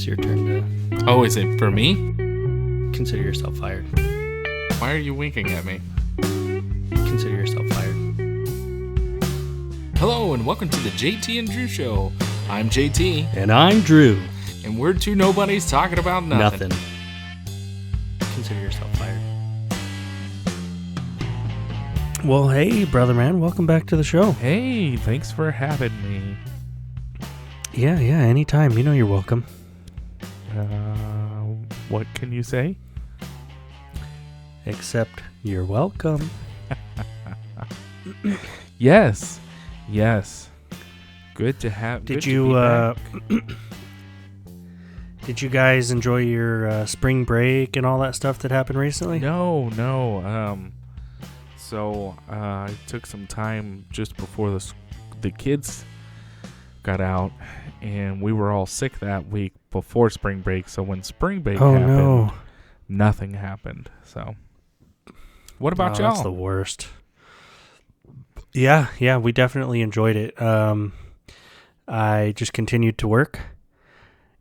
your turn to Oh, is it for me? consider yourself fired. Why are you winking at me? Consider yourself fired. Hello, and welcome to the JT and Drew Show. I'm JT, And I'm Drew. and we're two nobodies talking about nothing. Consider yourself fired. Well, hey, brother man. Welcome back to the show. Hey, thanks for having me. Yeah, anytime. You know you're welcome. What can you say? Except you're welcome. Yes. Good to have. Did good to you be back. Did you guys enjoy your spring break and all that stuff that happened recently? No. So I took some time just before the kids got out, and we were all sick that week before spring break. So when spring break happened, nothing happened. So what about y'all? That's the worst. Yeah, we definitely enjoyed it. I just continued to work,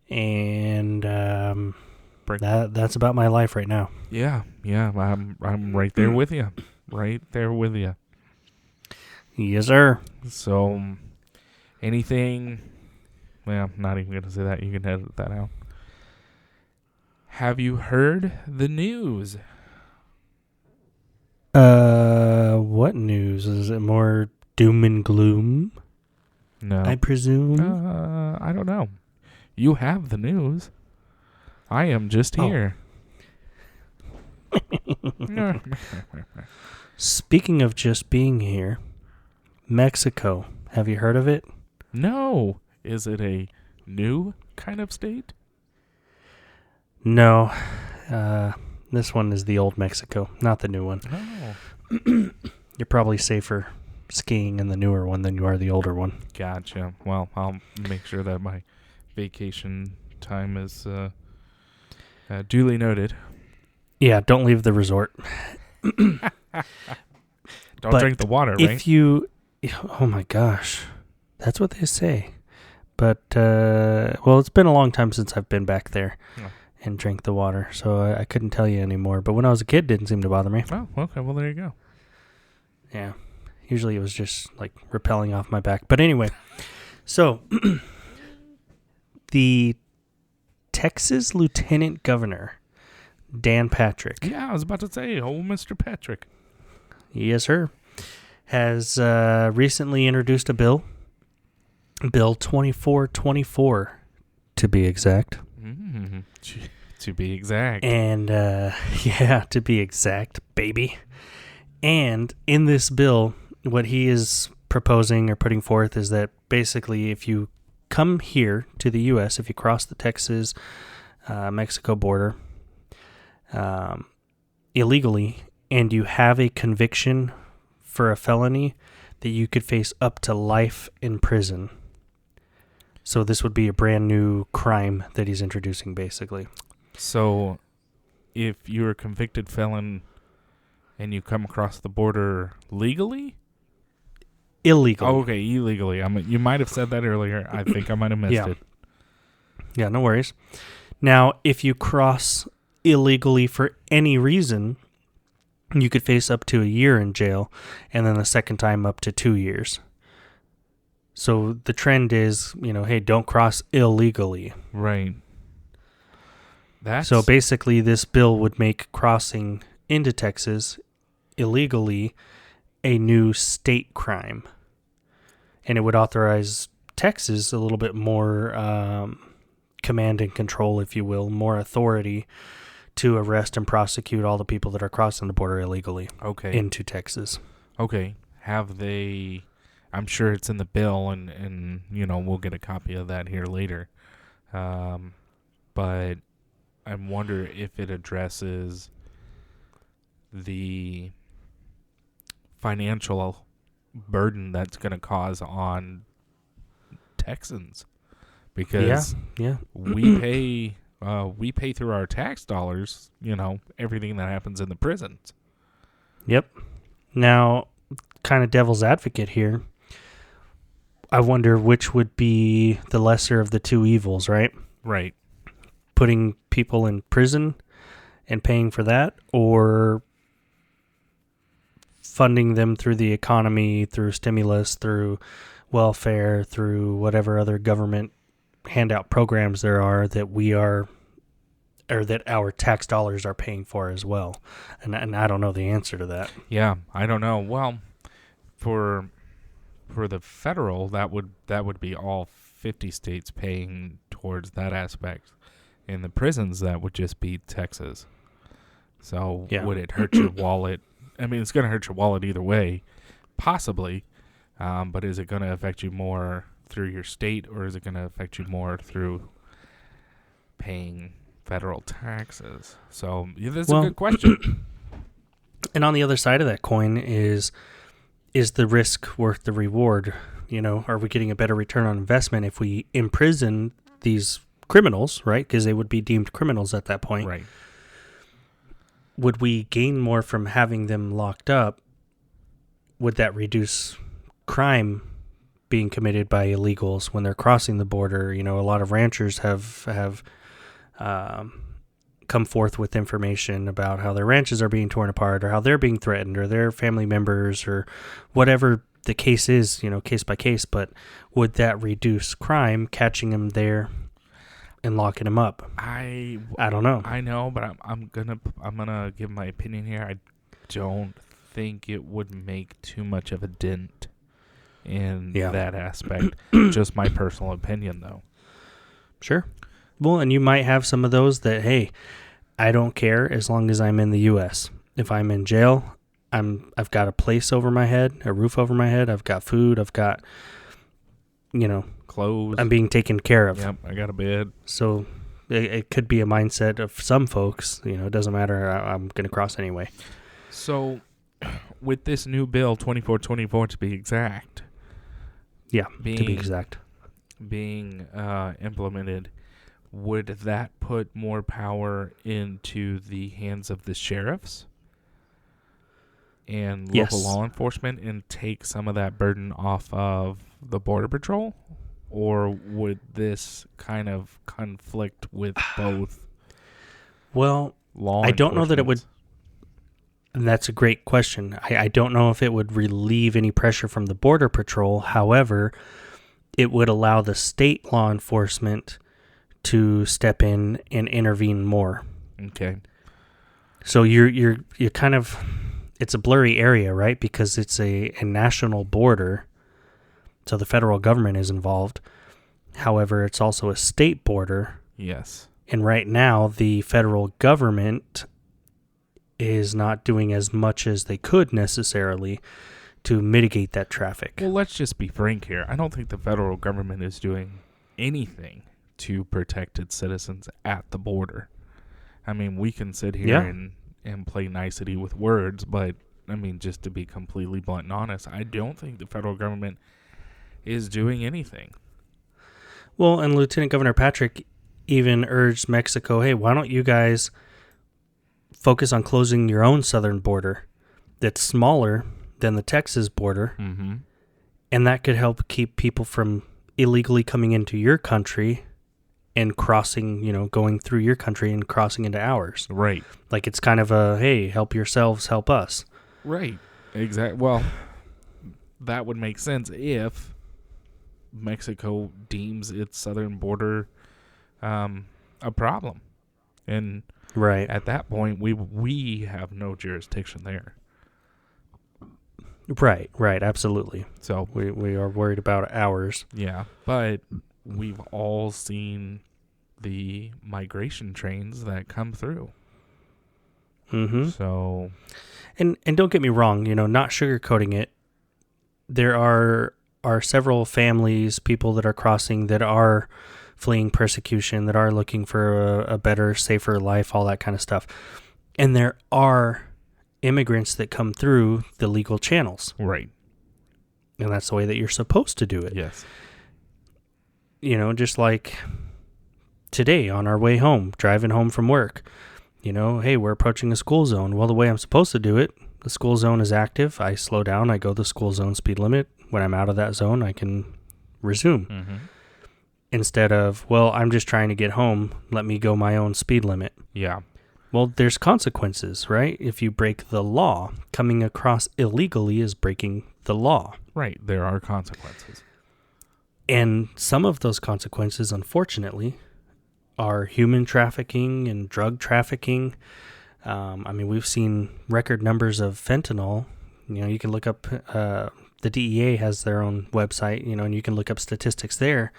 and that's about my life right now. Yeah. I'm right there with you. Right there with you. Yes, sir. So anything? Well, I'm not even going to say that. You can edit that out. Have you heard the news? What news? Is it more doom and gloom? No. I presume. I don't know. You have the news. I am just here. Speaking of just being here, Mexico. Have you heard of it? No. Is it a new kind of state? No. This one is the old Mexico, not the new one. Oh. You're probably safer skiing in the newer one than you are the older one. Gotcha. Well, I'll make sure that my vacation time is duly noted. Yeah, don't leave the resort. Don't drink the water, right? If you... Oh my gosh. That's what they say. But, well, it's been a long time since I've been back there and drank the water, so I couldn't tell you anymore. But when I was a kid, it didn't seem to bother me. Oh, okay. Well, there you go. Yeah. Usually it was just, like, repelling off my back. But anyway, so the Texas Lieutenant Governor, Dan Patrick. Yeah, I was about to say, Mr. Patrick. Yes, sir. Has recently introduced a bill. Bill 2424, to be exact. Mm-hmm. To be exact. And, to be exact, baby. And in this bill, what he is proposing or putting forth is that basically if you come here to the U.S., if you cross the Texas-Mexico border illegally, and you have a conviction for a felony, that you could face up to life in prison. So this would be a brand new crime that he's introducing, basically. So if you're a convicted felon and you come across the border legally? Illegally. Oh, okay, illegally. You might have said that earlier. I think I might have missed it. Yeah, no worries. Now, if you cross illegally for any reason, you could face up to a year in jail, and then the second time up to 2 years. So the trend is, hey, don't cross illegally. Right. So basically, this bill would make crossing into Texas illegally a new state crime. And it would authorize Texas a little bit more command and control, if you will, more authority to arrest and prosecute all the people that are crossing the border illegally into Texas. Okay. Have they... I'm sure it's in the bill, and we'll get a copy of that here later. But I wonder if it addresses the financial burden that's going to cause on Texans, because we pay through our tax dollars, everything that happens in the prisons. Yep. Now, kind of devil's advocate here. I wonder which would be the lesser of the two evils, right? Right. putting people in prison and paying for that, or funding them through the economy, through stimulus, through welfare, through whatever other government handout programs there are that we are, or that our tax dollars are paying for as well. And I don't know the answer to that. Yeah, I don't know. Well, for the federal, that would be all 50 states paying towards that aspect. In the prisons, that would just be Texas. So would it hurt your wallet? I mean, it's going to hurt your wallet either way, possibly. But is it going to affect you more through your state, or is it going to affect you more through paying federal taxes? So that's a good question. And on the other side of that coin is the risk worth the reward? You know, are we getting a better return on investment if we imprison these criminals, right? Because they would be deemed criminals at that point. Right. Would we gain more from having them locked up? Would that reduce crime being committed by illegals when they're crossing the border? You know, a lot of ranchers have come forth with information about how their ranches are being torn apart, or how they're being threatened, or their family members, or whatever the case is, you know, case by case. But would that reduce crime, catching them there and locking them up? I don't know. I know, but I'm gonna give my opinion here. I don't think it would make too much of a dent in that aspect. Just my personal opinion, though. Sure. Well, and you might have some of those that, hey, I don't care as long as I'm in the U.S. If I'm in jail, I've got a place over my head, a roof over my head. I've got food. I've got, you know, clothes. I'm being taken care of. Yep, I got a bed. So it could be a mindset of some folks. You know, it doesn't matter. I'm going to cross anyway. So with this new bill, 2424 to be exact. Yeah, to be exact. Being implemented, would that put more power into the hands of the sheriffs and local law enforcement and take some of that burden off of the Border Patrol? Or would this kind of conflict with both? Well, I don't know that it would. And that's a great question. I don't know if it would relieve any pressure from the Border Patrol. However, it would allow the state law enforcement to step in and intervene more. Okay. So you're kind of, it's a blurry area, right? Because it's a national border. So the federal government is involved. However, it's also a state border. Yes. And right now, the federal government is not doing as much as they could necessarily to mitigate that traffic. Well, let's just be frank here. I don't think the federal government is doing anything to protect its citizens at the border. I mean, we can sit here and play nicety with words, but, I mean, just to be completely blunt and honest, I don't think the federal government is doing anything. Well, and Lieutenant Governor Patrick even urged Mexico, hey, why don't you guys focus on closing your own southern border that's smaller than the Texas border, and that could help keep people from illegally coming into your country and crossing, you know, going through your country and crossing into ours. Right. Like it's kind of a, hey, help yourselves, help us. Right. Exactly. Well, that would make sense if Mexico deems its southern border a problem. And right at that point, we have no jurisdiction there. Right, absolutely. So we are worried about ours. Yeah, but we've all seen the migration trains that come through. Mm-hmm. So, and don't get me wrong, you know, not sugarcoating it. There are several families, people that are crossing, that are fleeing persecution, that are looking for a better, safer life, all that kind of stuff. And there are immigrants that come through the legal channels. Right. And that's the way that you're supposed to do it. Yes. You know, just like today on our way home, driving home from work, you know, hey, we're approaching a school zone. Well, the way I'm supposed to do it, the school zone is active. I slow down. I go the school zone speed limit. When I'm out of that zone, I can resume. Mm-hmm. instead of, well, I'm just trying to get home. Let me go my own speed limit. Yeah. Well, there's consequences, right? If you break the law, coming across illegally is breaking the law. Right. There are consequences. And some of those consequences, unfortunately, are human trafficking and drug trafficking. We've seen record numbers of fentanyl. You can look up, the DEA has their own website, and you can look up statistics there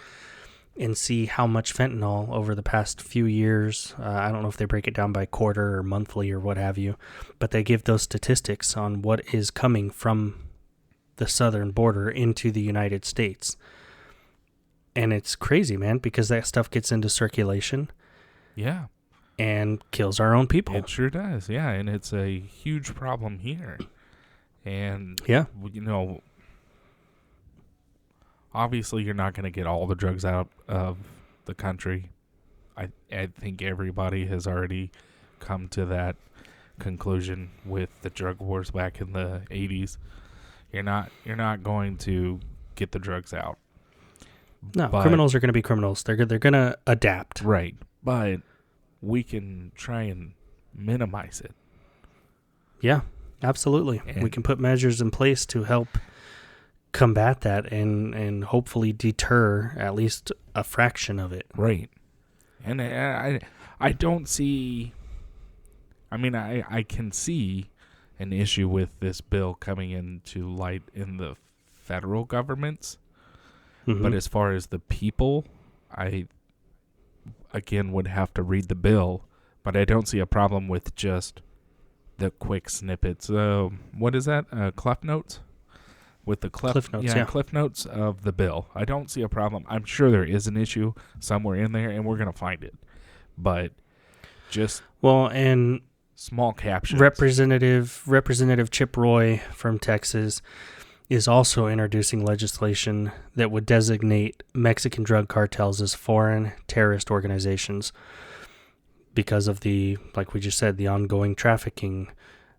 and see how much fentanyl over the past few years. I don't know if they break it down by quarter or monthly or what have you, but they give those statistics on what is coming from the southern border into the United States. And it's crazy, man, because that stuff gets into circulation. Yeah. And kills our own people. It sure does, yeah. And it's a huge problem here. And, obviously you're not going to get all the drugs out of the country. I think everybody has already come to that conclusion with the drug wars back in the 80s. You're not going to get the drugs out. No, criminals are going to be criminals. They're going to adapt. Right. But we can try and minimize it. Yeah, absolutely. And we can put measures in place to help combat that and hopefully deter at least a fraction of it. Right. And I don't see... I can see an issue with this bill coming into light in the federal governments. Mm-hmm. But as far as the people, I, again, would have to read the bill. But I don't see a problem with just the quick snippets. What is that? Cliff Notes? With the Cliff Notes, yeah. Cliff Notes of the bill. I don't see a problem. I'm sure there is an issue somewhere in there, and we're going to find it. But just... and small captions. Representative Chip Roy from Texas is also introducing legislation that would designate Mexican drug cartels as foreign terrorist organizations because of like we just said, the ongoing trafficking,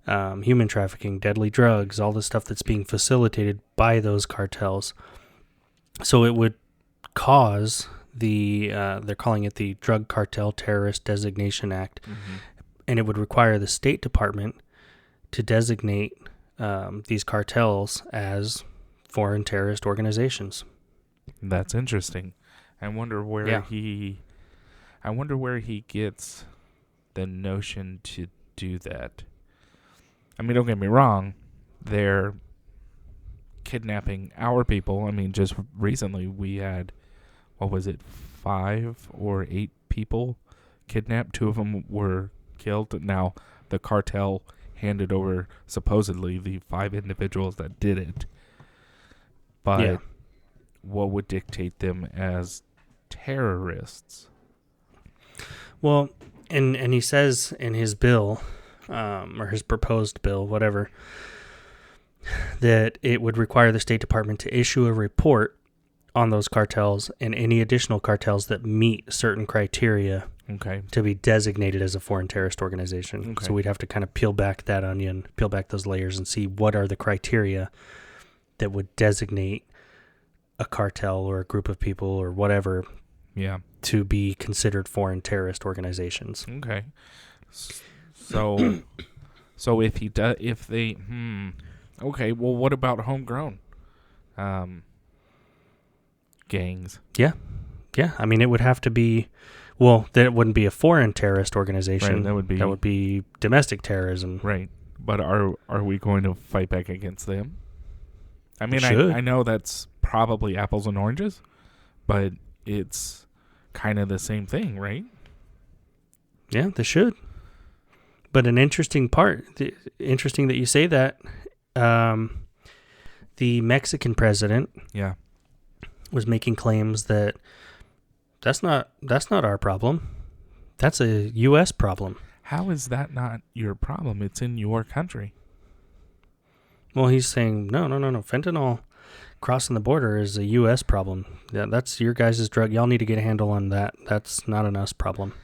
human trafficking, deadly drugs, all the stuff that's being facilitated by those cartels. So it would cause they're calling it the Drug Cartel Terrorist Designation Act, mm-hmm. and it would require the State Department to designate these cartels as foreign terrorist organizations. That's interesting. I wonder where he gets the notion to do that. Don't get me wrong, they're kidnapping our people. Just recently we had, 5 or 8 people kidnapped. 2 of them were killed. Now the cartel handed over supposedly the 5 individuals that did it. But what would dictate them as terrorists? Well, and he says in his bill, or his proposed bill, whatever, that it would require the State Department to issue a report on those cartels and any additional cartels that meet certain criteria to be designated as a foreign terrorist organization. Okay. So we'd have to kind of peel back that onion, peel back those layers and see what are the criteria that would designate a cartel or a group of people or whatever to be considered foreign terrorist organizations. Okay. So okay, well, what about homegrown gangs? Yeah. It would have to be, that wouldn't be a foreign terrorist organization. Right, that would be domestic terrorism. Right. But are we going to fight back against them? I know that's probably apples and oranges, but it's kind of the same thing, right? Yeah, they should. But an interesting interesting that you say that, the Mexican president was making claims that that's not our problem. That's a U.S. problem. How is that not your problem? It's in your country. Well, he's saying, no. Fentanyl crossing the border is a U.S. problem. Yeah, that's your guys' drug. Y'all need to get a handle on that. That's not an us problem.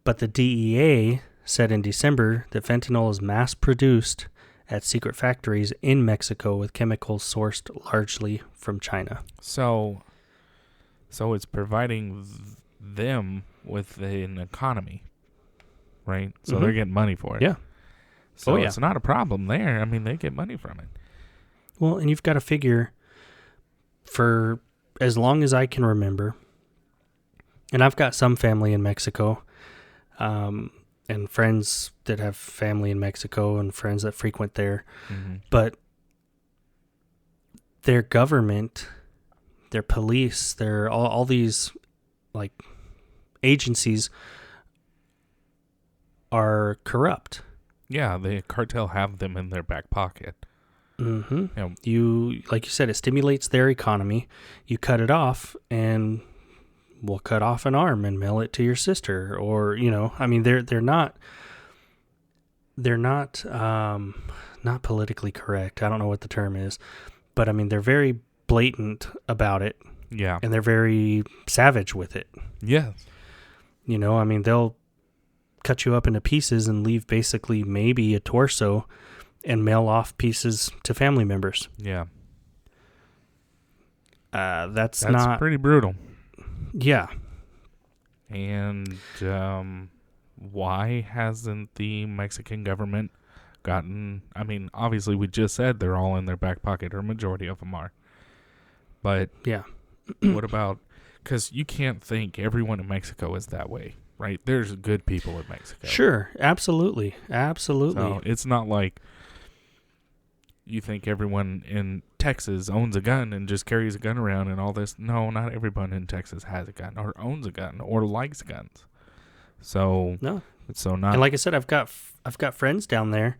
But the DEA said in December that fentanyl is mass-produced at secret factories in Mexico with chemicals sourced largely from China. So So it's providing them with an economy, right? So they're getting money for it. Yeah. So it's not a problem there. I mean, they get money from it. Well, and you've got to figure, for as long as I can remember, and I've got some family in Mexico, and friends that have family in Mexico and friends that frequent there, but their government, their police, their all these like agencies are corrupt. Yeah, the cartel have them in their back pocket. Mm-hmm. Yeah. You, like you said, it stimulates their economy. You cut it off, and we'll cut off an arm and mail it to your sister, or I mean, they're not not politically correct. I don't know what the term is, but I mean, they're very blatant about it. Yeah, and they're very savage with it. Yeah, I mean, they'll cut you up into pieces and leave basically maybe a torso and mail off pieces to family members. Yeah. That's pretty brutal. Yeah. And why hasn't the Mexican government gotten... I mean, obviously we just said they're all in their back pocket, or majority of them are. But yeah. What about... Because you can't think everyone in Mexico is that way. Right, there's good people in Mexico. Sure, absolutely. So it's not like you think everyone in Texas owns a gun and just carries a gun around and all this. No, not everyone in Texas has a gun or owns a gun or likes guns. So no, not. And like I said, I've got friends down there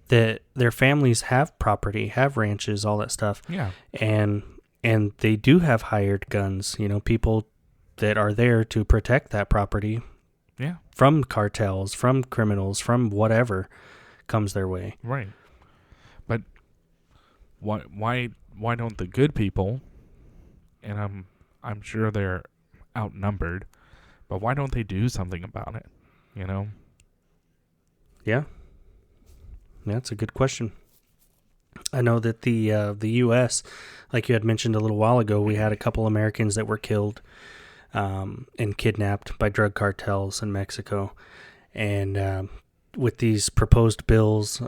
that their families have property, have ranches, all that stuff. Yeah, and they do have hired guns. People that are there to protect that property. Yeah. From cartels, from criminals, from whatever comes their way. Right. But why don't the good people, and I'm sure they're outnumbered, but why don't they do something about it? Yeah. That's a good question. I know that the U.S., like you had mentioned a little while ago, we had a couple Americans that were killed and kidnapped by drug cartels in Mexico. And with these proposed bills,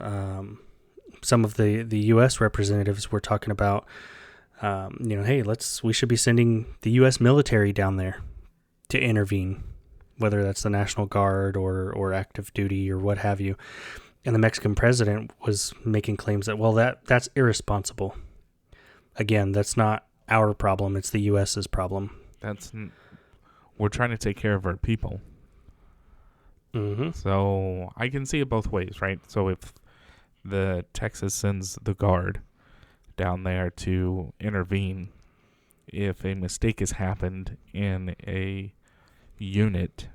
some of the U.S. representatives were talking about, hey, we should be sending the U.S. military down there to intervene, whether that's the National Guard or active duty or what have you. And the Mexican president was making claims that, that's irresponsible. Again, that's not our problem. It's the U.S.'s problem. We're trying to take care of our people. Mm-hmm. So I can see it both ways, right? So if the Texas sends the Guard down there to intervene, if a mistake has happened in a unit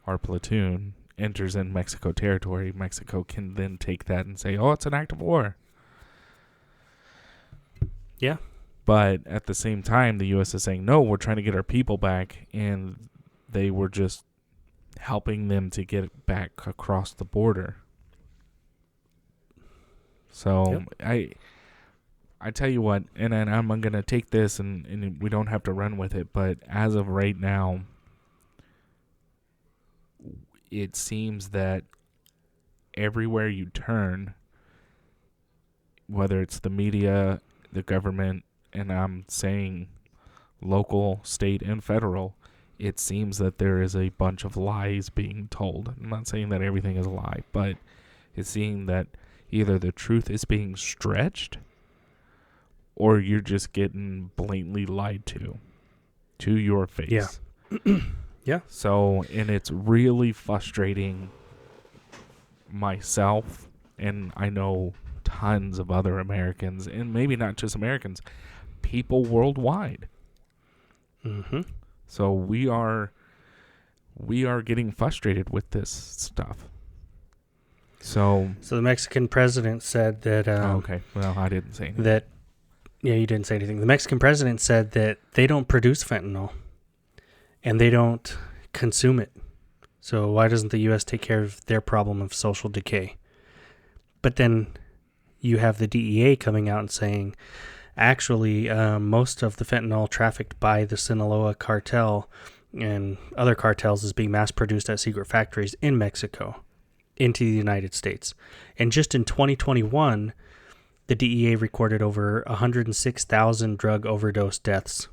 or platoon enters in Mexico territory, Mexico can then take that and say, oh, it's an act of war. Yeah. But at the same time, the U.S. is saying, no, we're trying to get our people back, and they were just helping them to get back across the border. So I tell you what, and I'm going to take this, and we don't have to run with it, but as of right now, it seems that everywhere you turn, whether it's the media, the government, and I'm saying local, state, and federal, it seems that there is a bunch of lies being told. I'm not saying that everything is a lie, but it's seeing that either the truth is being stretched or you're just getting blatantly lied to your face. Yeah. Yeah. So, and it's really frustrating myself, and I know tons of other Americans, and maybe not just Americans, people worldwide. Mm-hmm. So we are getting frustrated with this stuff. So the Mexican president said that... okay, well, I didn't say anything. You didn't say anything. The Mexican president said that they don't produce fentanyl, and they don't consume it. So why doesn't the U.S. take care of their problem of social decay? But then you have the DEA coming out and saying Actually, most of the fentanyl trafficked by the Sinaloa cartel and other cartels is being mass produced at secret factories in Mexico into the United States. And just in 2021, the DEA recorded over 106,000 drug overdose deaths,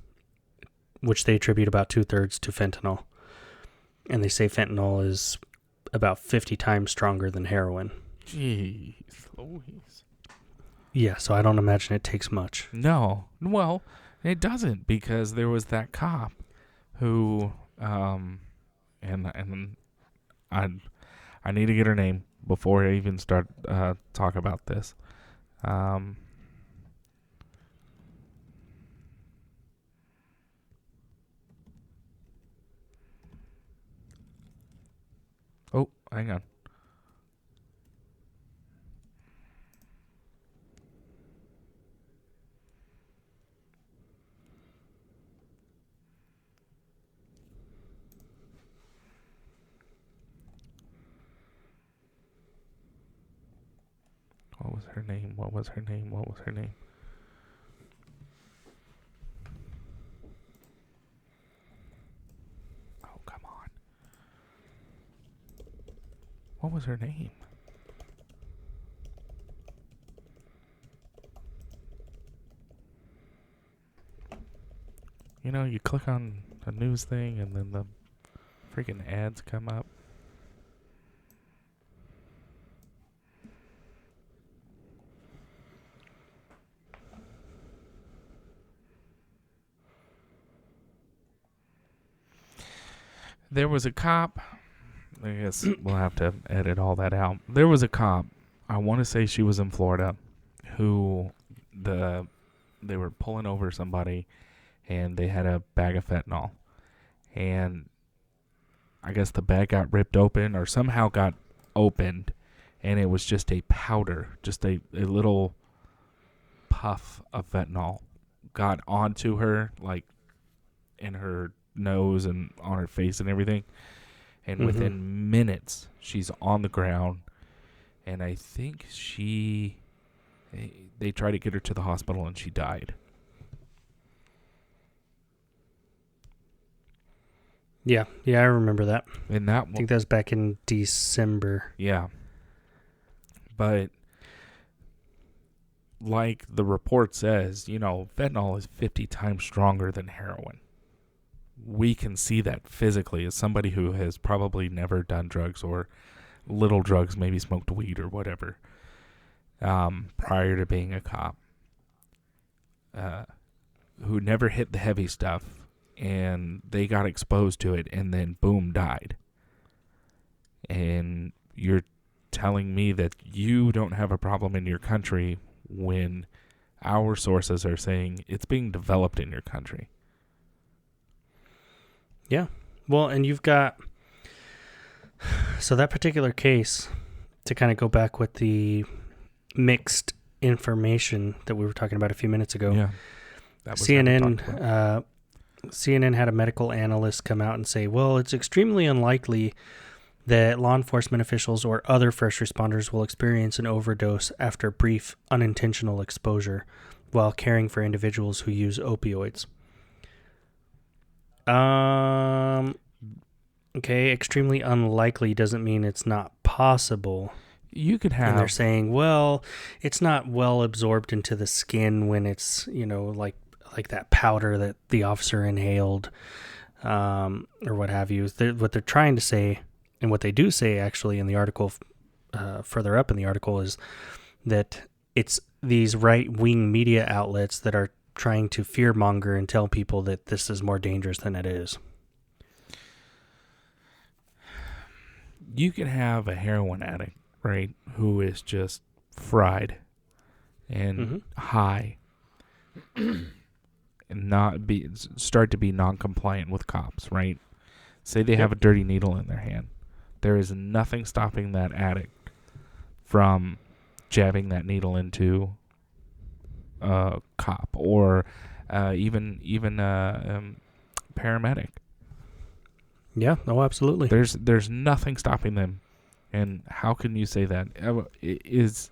which they attribute about 2/3 to fentanyl. And they say fentanyl is about 50 times stronger than heroin. Jeez Louise. Yeah, so I don't imagine it takes much. No. Well, it doesn't, because there was that cop who and I need to get her name before I even start talk about this. Oh, hang on. What was her name? What was her name? What was her name? Oh, come on. What was her name? You know, you click on a news thing and then the freaking ads come up. There was a cop. I guess we'll have to edit all that out. There was a cop. I want to say she was in Florida, who they were pulling over somebody, and they had a bag of fentanyl, and I guess the bag got ripped open or somehow got opened, and it was just a powder, just a little puff of fentanyl got onto her, like in her nose and on her face and everything. And within minutes, she's on the ground. And I think they tried to get her to the hospital and she died. Yeah, I remember that. And that I think that was back in December. Yeah. But like the report says, you know, fentanyl is 50 times stronger than heroin. We can see that physically as somebody who has probably never done drugs or little drugs, maybe smoked weed or whatever, prior to being a cop, who never hit the heavy stuff, and they got exposed to it and then boom, died. And you're telling me that you don't have a problem in your country when our sources are saying it's being developed in your country. Yeah. Well, and you've got... So that particular case, to kind of go back with the mixed information that we were talking about a few minutes ago, Yeah. CNN had a medical analyst come out and say, well, it's extremely unlikely that law enforcement officials or other first responders will experience an overdose after brief unintentional exposure while caring for individuals who use opioids. Okay, extremely unlikely doesn't mean it's not possible. You could have... And they're saying, well, it's not well absorbed into the skin when it's, you know, like that powder that the officer inhaled, or what have you. What they're trying to say, and what they do say actually in the article, further up in the article, is that it's these right-wing media outlets that are trying to fearmonger and tell people that this is more dangerous than it is. You can have a heroin addict, right, who is just fried and high and start to be non-compliant with cops, right? Say they have a dirty needle in their hand. There is nothing stopping that addict from jabbing that needle into a cop or even paramedic. Yeah, no, absolutely. There's nothing stopping them. And how can you say that? It's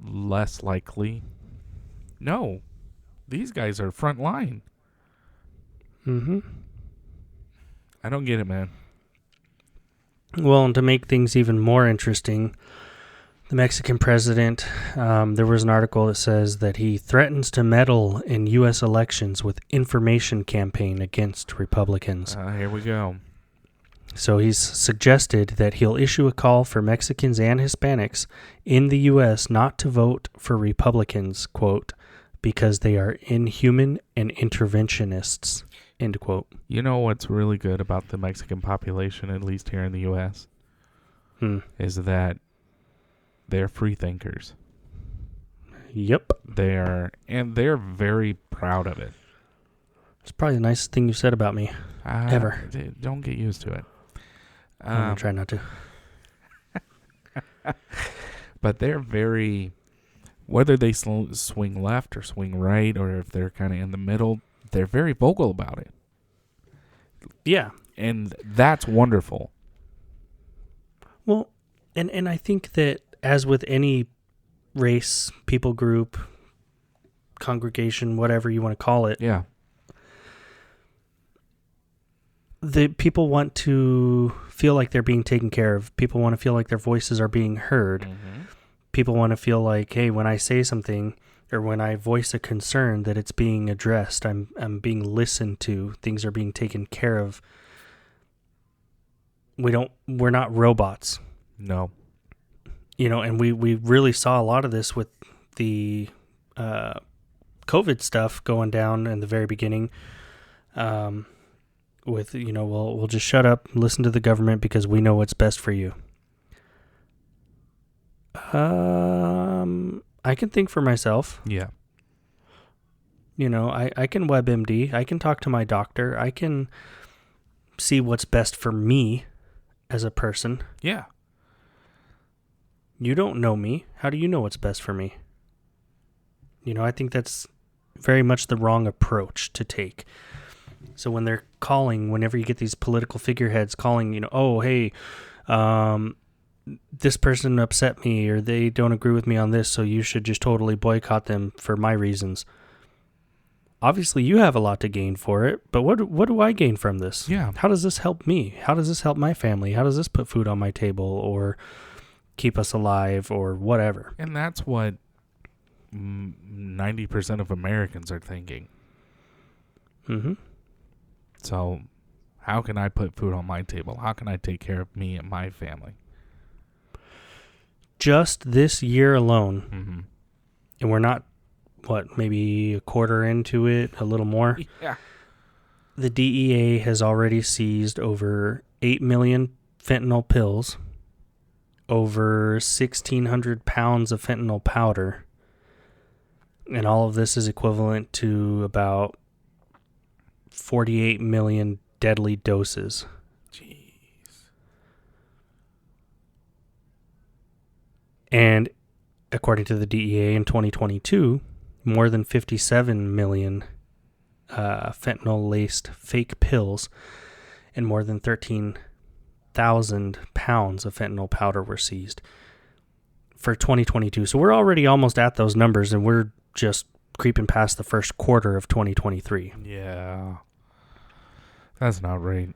less likely No, these guys are front line. Mm-hmm. I don't get it, man. Well, and to make things even more interesting, the Mexican president, there was an article that says that he threatens to meddle in U.S. elections with information campaign against Republicans. Here we go. So he's suggested that he'll issue a call for Mexicans and Hispanics in the U.S. not to vote for Republicans, quote, because they are inhuman and interventionists, end quote. You know what's really good about the Mexican population, at least here in the U.S., is that they're free thinkers. Yep. They're very proud of it. It's probably the nicest thing you said about me ever. Don't get used to it. I'm going to try not to. But they're very, whether they swing left or swing right, or if they're kind of in the middle, they're very vocal about it. Yeah. And that's wonderful. Well, and I think that as with any race, people group, congregation, whatever you want to call it, yeah, the people want to feel like they're being taken care of. People want to feel like their voices are being heard. Mm-hmm. People want to feel like, hey, when I say something or when I voice a concern, that it's being addressed. I'm being listened to. Things are being taken care of. We're not robots. No. And we really saw a lot of this with the COVID stuff going down in the very beginning. With, we'll just shut up, listen to the government because we know what's best for you. I can think for myself. Yeah. I can WebMD. I can talk to my doctor. I can see what's best for me as a person. Yeah. You don't know me. How do you know what's best for me? I think that's very much the wrong approach to take. So when they're calling, whenever you get these political figureheads calling, oh, hey, this person upset me or they don't agree with me on this, so you should just totally boycott them for my reasons. Obviously, you have a lot to gain for it, but what do I gain from this? Yeah. How does this help me? How does this help my family? How does this put food on my table or keep us alive or whatever? And that's what 90% of Americans are thinking. Mm-hmm. So how can I put food on my table? How can I take care of me and my family? Just this year alone, mm-hmm. and we're not, maybe a quarter into it, a little more? Yeah. The DEA has already seized over 8 million fentanyl pills, over 1,600 pounds of fentanyl powder, and all of this is equivalent to about 48 million deadly doses. Jeez. And according to the DEA in 2022, more than 57 million fentanyl-laced fake pills and more than 13,000 pounds of fentanyl powder were seized for 2022. So we're already almost at those numbers, and we're just creeping past the first quarter of 2023. Yeah. That's not right.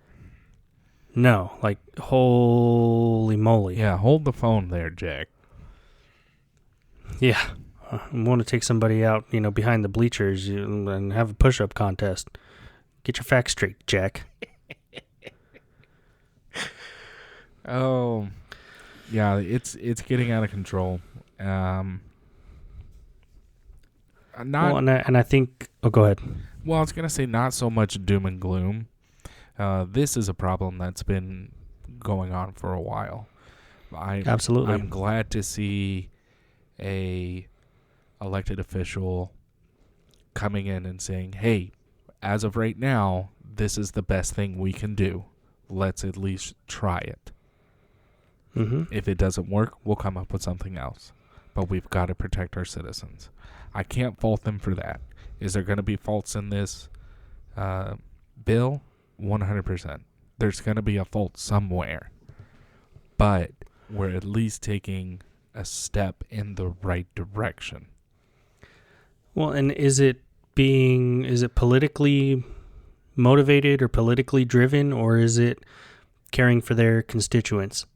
No, holy moly. Yeah, hold the phone there, Jack. Yeah. I want to take somebody out, behind the bleachers and have a push-up contest. Get your facts straight, Jack. Oh, yeah, it's getting out of control. And I think... Oh, go ahead. Well, I was going to say not so much doom and gloom. This is a problem that's been going on for a while. Absolutely. I'm glad to see a elected official coming in and saying, hey, as of right now, this is the best thing we can do. Let's at least try it. Mm-hmm. If it doesn't work, we'll come up with something else. But we've got to protect our citizens. I can't fault them for that. Is there going to be faults in this bill? 100%. There's going to be a fault somewhere. But we're at least taking a step in the right direction. Well, and is it politically motivated or politically driven, or is it caring for their constituents?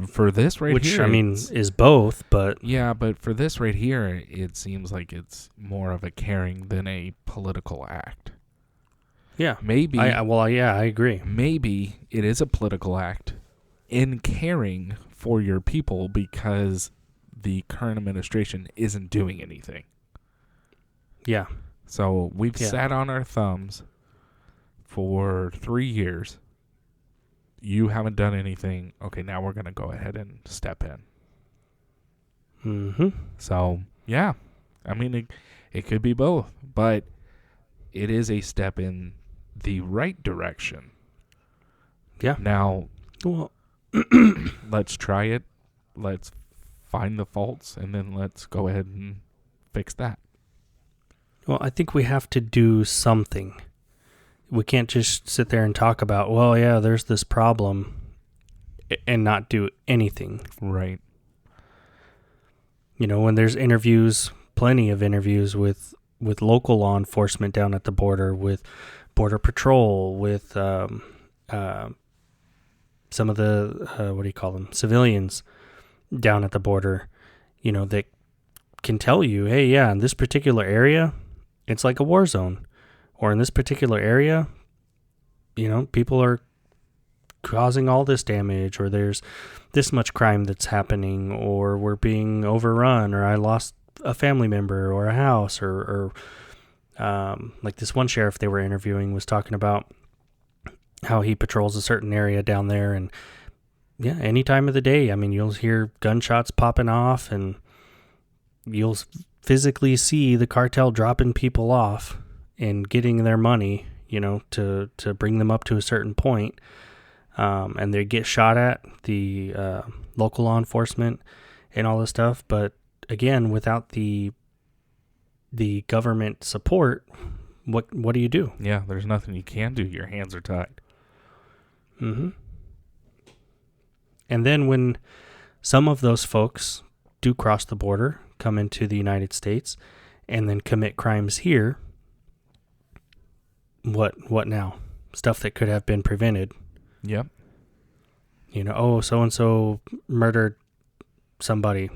For this right Which, here, I mean, is both, but... Yeah, but for this right here, it seems like it's more of a caring than a political act. Yeah. Maybe... I agree. Maybe it is a political act in caring for your people because the current administration isn't doing anything. Yeah. So we've sat on our thumbs for 3 years. You haven't done anything. Okay, now we're going to go ahead and step in. Mm-hmm. So, yeah. I mean, it could be both, but it is a step in the right direction. Yeah. Now, well, let's try it. Let's find the faults, and then let's go ahead and fix that. Well, I think we have to do something. We can't just sit there and talk about, well, yeah, there's this problem and not do anything. Right. You know, when there's interviews, plenty of interviews with local law enforcement down at the border, with Border Patrol, with some of the, civilians down at the border, you know, that can tell you, hey, yeah, in this particular area, it's like a war zone. Or in this particular area, you know, people are causing all this damage, or there's this much crime that's happening, or we're being overrun, or I lost a family member or a house, or like this one sheriff they were interviewing was talking about how he patrols a certain area down there, and yeah, any time of the day, I mean, you'll hear gunshots popping off, and you'll physically see the cartel dropping people off and getting their money, you know, to bring them up to a certain point. And they get shot at, the local law enforcement and all this stuff. But again, without the government support, what do you do? Yeah, there's nothing you can do. Your hands are tied. Mm-hmm. And then when some of those folks do cross the border, come into the United States, and then commit crimes here, what now? Stuff that could have been prevented. Yep. You know, oh, so-and-so murdered somebody.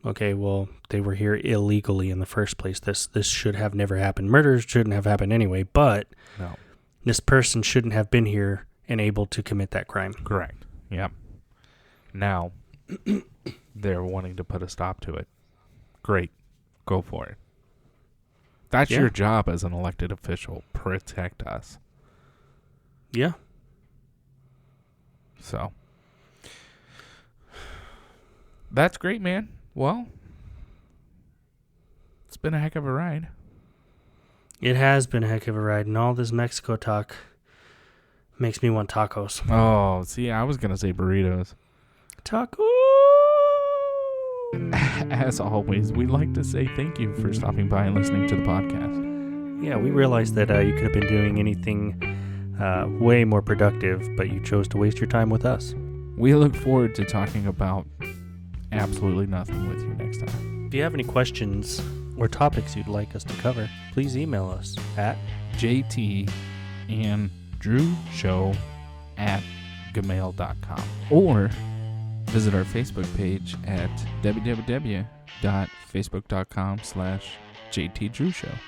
Okay, well, they were here illegally in the first place. This should have never happened. Murders shouldn't have happened anyway, but no, this person shouldn't have been here and able to commit that crime. Correct. Yep. Now, they're wanting to put a stop to it. Great. Go for it. That's your job as an elected official. Protect us. Yeah. So, that's great, man. Well, it's been a heck of a ride. It has been a heck of a ride, and all this Mexico talk makes me want tacos. Oh, see, I was going to say burritos. Tacos! As always, we'd like to say thank you for stopping by and listening to the podcast. Yeah, we realized that you could have been doing anything way more productive, but you chose to waste your time with us. We look forward to talking about absolutely nothing with you next time. If you have any questions or topics you'd like us to cover, please email us at jtandrewshow@gmail.com or visit our Facebook page at www.facebook.com/JTDrewShow.